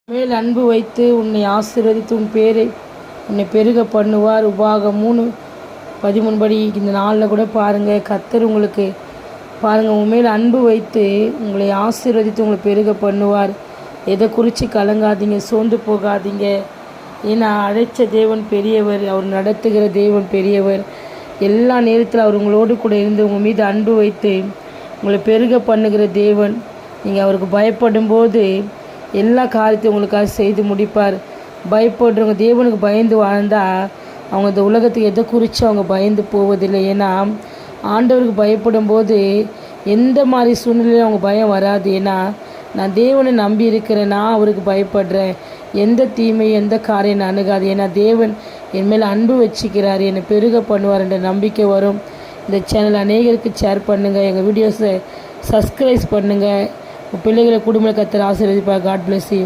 மேல் அன்பு வைத்து உன்னை ஆசீர்வதித்து உன் பேரை உன்னை பெருக பண்ணுவார். உபாகம் 3:13 படி இந்த நாளில் கூட பாருங்கள், கர்த்தர் உங்களுக்கு பாருங்கள், உன் மேல் அன்பு வைத்து உங்களை ஆசீர்வதித்து உங்களை பெருக பண்ணுவார். எதை குறித்து கலங்காதீங்க, சோர்ந்து போகாதீங்க. ஏன்னா அழைச்ச தேவன் பெரியவர், அவர் நடத்துகிற தேவன் பெரியவர். எல்லா நேரத்தில் அவர் உங்களோடு கூட இருந்து உங்கள் மீது அன்பு வைத்து உங்களை பெருக பண்ணுகிற தேவன். நீங்கள் அவருக்கு பயப்படும் போது எல்லா காரியத்தையும் உங்களுக்காக செய்து முடிப்பார். பயப்படுறவங்க தேவனுக்கு பயந்து வாழ்ந்தால் அவங்க இந்த உலகத்துக்கு எதை குறித்து அவங்க பயந்து போவதில்லை. ஏன்னா ஆண்டவருக்கு பயப்படும் போது எந்த மாதிரி சூழ்நிலையும் அவங்க பயம் வராது. ஏன்னா நான் தேவனை நம்பி இருக்கிறேன், நான் அவருக்கு பயப்படுறேன், எந்த தீமையும் எந்த காரியம் நான் அணுகாது. ஏன்னா தேவன் என் மேல் அன்பு வச்சுக்கிறார், என்னை பெருக பண்ணுவார் என்ற நம்பிக்கை வரும். இந்த சேனல் அநேகருக்கு ஷேர் பண்ணுங்கள், எங்கள் வீடியோஸை சப்ஸ்கிரைப் பண்ணுங்கள். பிள்ளைகளை குடும்ப கர்த்தர் ஆசீர்வதிப்பார். God bless you.